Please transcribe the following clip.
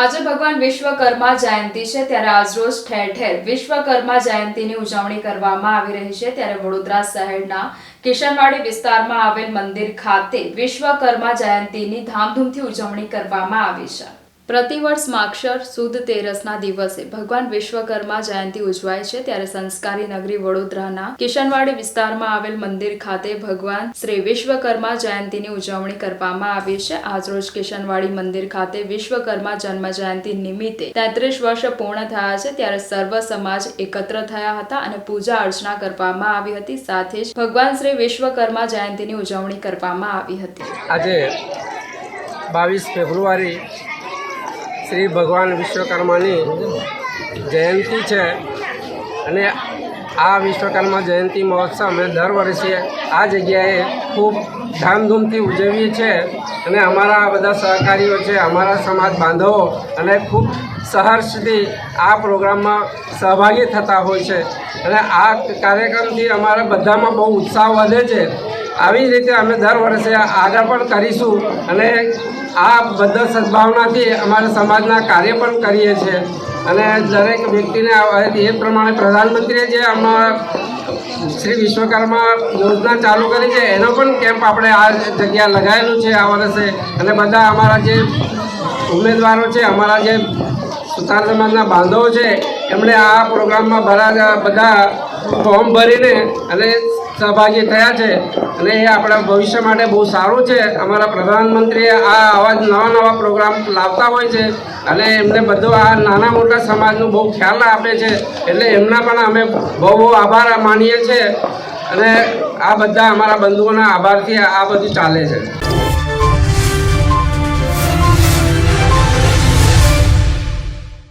આજે ભગવાન વિશ્વકર્મા જયંતિ છે ત્યારે આજરોજ ઠેર ઠેર વિશ્વકર્મા જયંતિની ઉજવણી કરવામાં આવી રહી છે। ત્યારે વડોદરા શહેરના કિશનવાડી વિસ્તારમાં આવેલ મંદિર ખાતે વિશ્વકર્મા જયંતિની ધામધૂમથી ઉજવણી કરવામાં આવી છે। प्रतिवर्ष माक्षर सुद तेरसना दिवसे भगवान विश्वकर्मा जयंती उजवाय छे त्यारे संस्कारी नगरी वडोदराना किशनवाड़ी विस्तारमां आवेल मंदिर खाते भगवान श्री विश्वकर्मा जयंतीनी उजवणी करवामां आवी छे। આજરોજ કિશનવાડી મંદિર ખાતે વિશ્વકર્મા જન્મ જયંતિ નિમિત્તે 33 વર્ષ પૂર્ણ થયા છે ત્યારે સર્વ સમાજ એકત્ર થયા હતા અને પૂજા અર્ચના કરવામાં આવી હતી। સાથે જ ભગવાન શ્રી વિશ્વકર્મા જયંતીની ઉજવણી કરવામાં આવી હતી। આજે 22 ફેબ્રુઆરી श्री भगवान विश्वकर्मानी जयंती है अने आ विश्वकर्मा जयंती महोत्सव में दर वर्षे आ जग्याए खूब धामधूमथी उजवीए छे अने अमारा बधा सहकारीओ छे, अमारा समाज बांधवो अने खूब सहर्षथी आ प्रोग्राम में सहभागी थता होय छे अने आ कार्यक्रमथी अमारा बधामां बहु उत्साह वधे छे। આવી રીતે અમે દર વર્ષે આગળ પણ કરીશું અને આ બધા સદભાવનાથી અમારા સમાજના કાર્ય પણ કરીએ છીએ અને દરેક વ્યક્તિને એ પ્રમાણે પ્રધાનમંત્રીએ જે અમારા શ્રી વિશ્વકર્મા યોજના ચાલુ કરી છે એનો પણ કેમ્પ આપણે આ જગ્યા લગાવેલું છે આ વર્ષે અને બધા અમારા જે ઉમેદવારો છે, અમારા જે સુતાર સમાજના બાંધવો છે એમણે આ પ્રોગ્રામમાં બધા ફોર્મ ભરીને અને सहभागी थया छे अने ए आपणा भविष्य माटे बहुत सारूं छे। अमारा प्रधानमंत्री आवा नवा नवा प्रोग्राम लावता होय छे अने एमने बधो आ नाना मोटा समाजनो बहु ख्याल आपे छे एटले एमना पण अमे बहु आभार मानीए छे अने आ बधा अमारा बंधुओना आभारथी आ बधुं चाले छे।